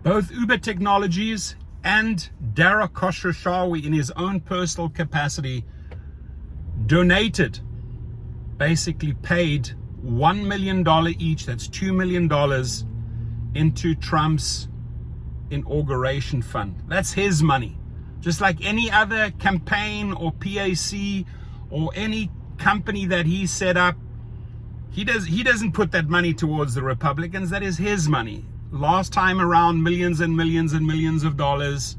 Both Uber Technologies and Dara Khosrowshahi, in his own personal capacity, donated, basically paid $1 million each, that's $2 million, into Trump's inauguration fund. That's his money. Just like any other campaign or PAC or any company that he set up, he doesn't put that money towards the Republicans. That is his money. Last time around, millions and millions and millions of dollars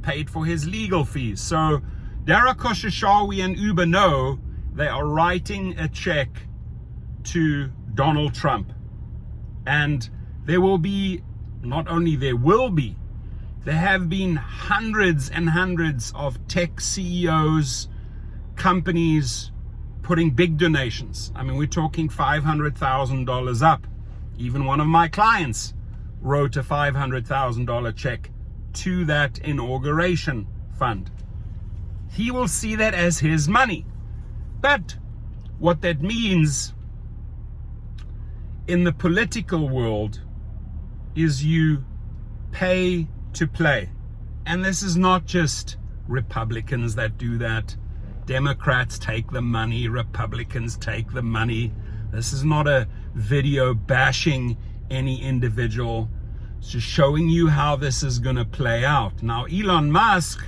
paid for his legal fees. So Dara Khosrowshahi and Uber know they are writing a check to Donald Trump. And there will be, not only there will be, there have been hundreds and hundreds of tech CEOs, companies putting big donations. I mean, we're talking $500,000 up. Even one of my clients wrote a $500,000 check to that inauguration fund. He will see that as his money. But what that means in the political world is you pay to play. And this is not just Republicans that do that. Democrats take the money, Republicans take the money. This is not a video bashing any individual. It's just showing you how this is going to play out. Now, Elon Musk,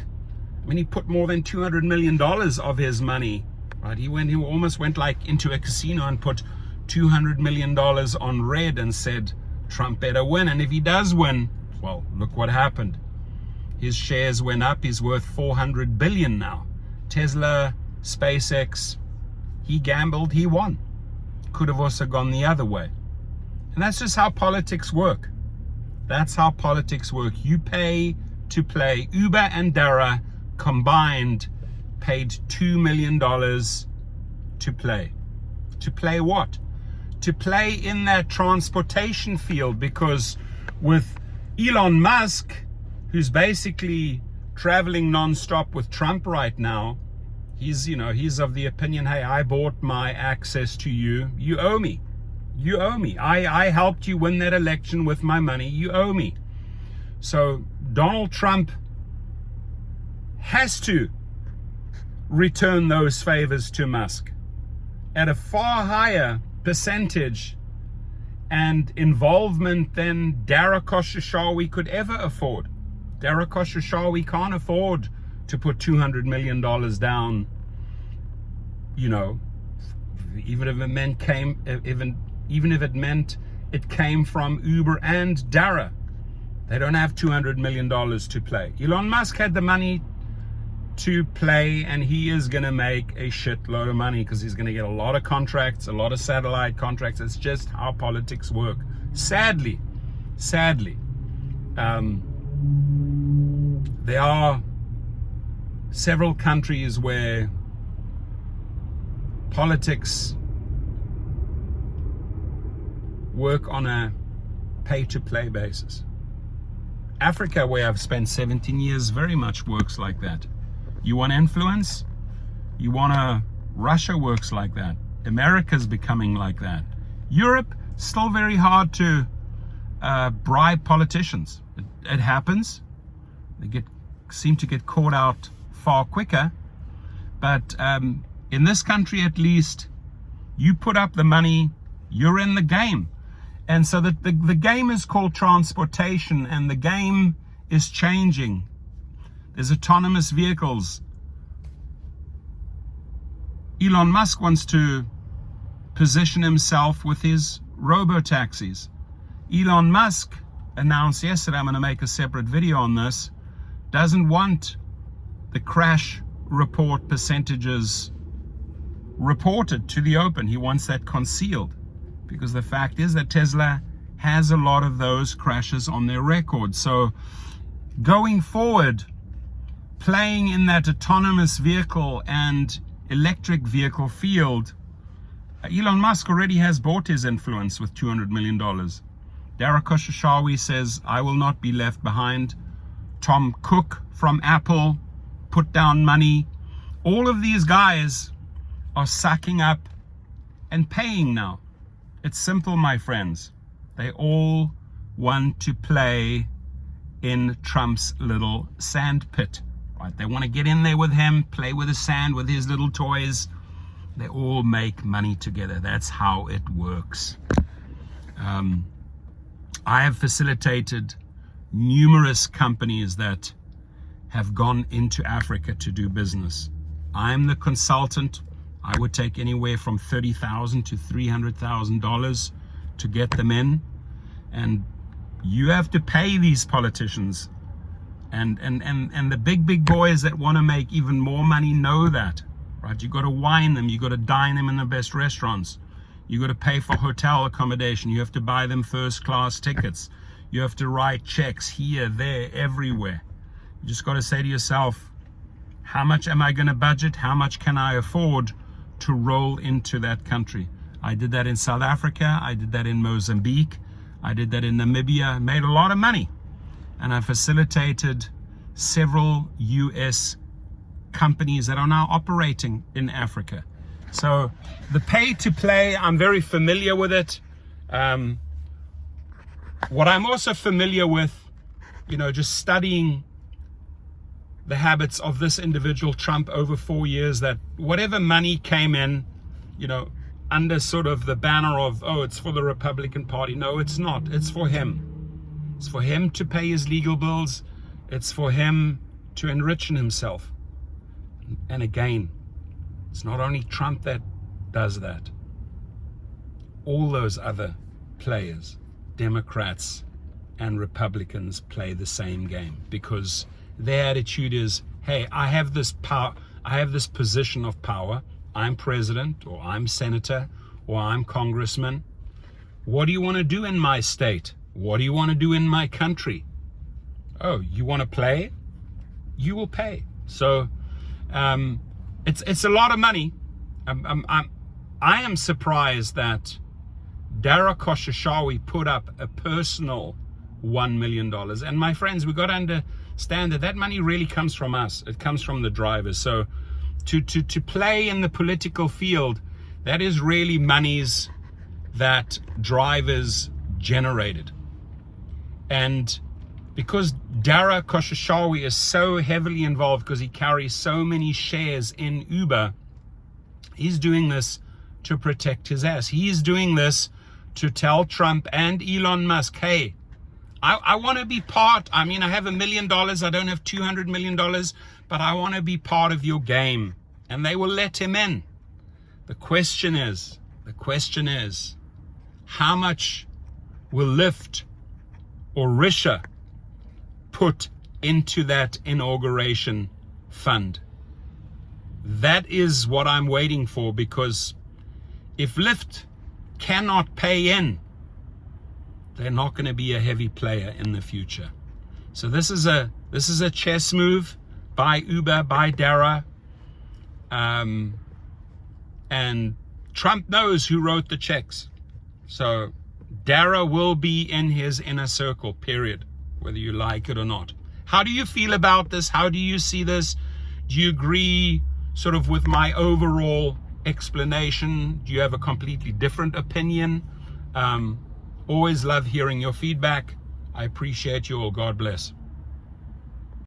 I mean, he put more than $200 million of his money, right? He almost went like into a casino and put $200 million on red and said, Trump better win. And if he does win, well, look what happened. His shares went up. He's worth 400 billion now. Tesla, SpaceX, he gambled, he won. Could have also gone the other way. And that's just how politics work. That's how politics work. You pay to play. Uber and Dara combined paid $2 million to play. To play what? To play in that transportation field, because with Elon Musk, who's basically traveling non-stop with Trump right now, he's of the opinion, hey, I bought my access to you. You owe me. You owe me. I helped you win that election with my money. You owe me. So Donald Trump has to return those favors to Musk at a far higher percentage and involvement than Dara Khosrowshahi could ever afford. Dara Khosrowshahi can't afford to put $200 million down, even if it meant it came from Uber and Dara. They don't have $200 million to play. Elon Musk had the money to play, and he is going to make a shitload of money because he's going to get a lot of contracts, a lot of satellite contracts. It's just how politics work. Sadly, there are several countries where politics work on a pay-to-play basis. Africa, where I've spent 17 years, very much works like that. You want influence? Russia works like that. America's becoming like that. Europe, still very hard to bribe politicians. It happens. They seem to get caught out far quicker. But in this country, at least, you put up the money, you're in the game. And so the game is called transportation, and the game is changing. There's autonomous vehicles. Elon Musk wants to position himself with his robo-taxis. Elon Musk announced yesterday, I'm going to make a separate video on this, doesn't want the crash report percentages reported to the open. He wants that concealed, because the fact is that Tesla has a lot of those crashes on their record. So going forward, playing in that autonomous vehicle and electric vehicle field, Elon Musk already has bought his influence with $200 million. Dara Khosrowshahi says, I will not be left behind. Tom Cook from Apple put down money. All of these guys are sucking up and paying now. It's simple, my friends. They all want to play in Trump's little sand pit, right? They want to get in there with him, play with the sand, with his little toys. They all make money together. That's how it works. I have facilitated numerous companies that have gone into Africa to do business. I'm the consultant. I would take anywhere from $30,000 to $300,000 to get them in. And you have to pay these politicians. And the big boys that want to make even more money know that, right? You got to wine them. You got to dine them in the best restaurants. You got to pay for hotel accommodation. You have to buy them first class tickets. You have to write checks here, there, everywhere. You just got to say to yourself, how much am I going to budget? How much can I afford to roll into that country? I did that in South Africa. I did that in Mozambique. I did that in Namibia. Made a lot of money. And I facilitated several US companies that are now operating in Africa. So the pay to play, I'm very familiar with it. What I'm also familiar with, just studying the habits of this individual Trump over 4 years, that whatever money came in, under sort of the banner of, oh, it's for the Republican Party. No, it's not. It's for him. It's for him to pay his legal bills. It's for him to enrich himself. And again, it's not only Trump that does that. All those other players, Democrats and Republicans, play the same game, because their attitude is, hey, I have this power, I have this position of power. I'm president, or I'm senator, or I'm congressman. What do you want to do in my state? What do you want to do in my country? Oh, you want to play? You will pay. So it's a lot of money. I am surprised that Dara Khosrowshahi put up a personal $1 million. And my friends, we got to understand that money really comes from us. It comes from the drivers. So to play in the political field, that is really monies that drivers generated. And because Dara Khosrowshahi is so heavily involved, because he carries so many shares in Uber, he's doing this to protect his ass. He's doing this to tell Trump and Elon Musk, hey, I want to be part. I mean, I have $1 million. I don't have $200 million, but I want to be part of your game. And they will let him in. The question is, how much will LYFT or Rideshare put into that inauguration fund? That is what I'm waiting for, because if LYFT cannot pay in, they're not going to be a heavy player in the future. So this is a chess move by Uber, by Dara. And Trump knows who wrote the checks. So Dara will be in his inner circle, period, whether you like it or not. How do you feel about this? How do you see this? Do you agree sort of with my overall explanation? Do you have a completely different opinion? Always love hearing your feedback. I appreciate you all. God bless.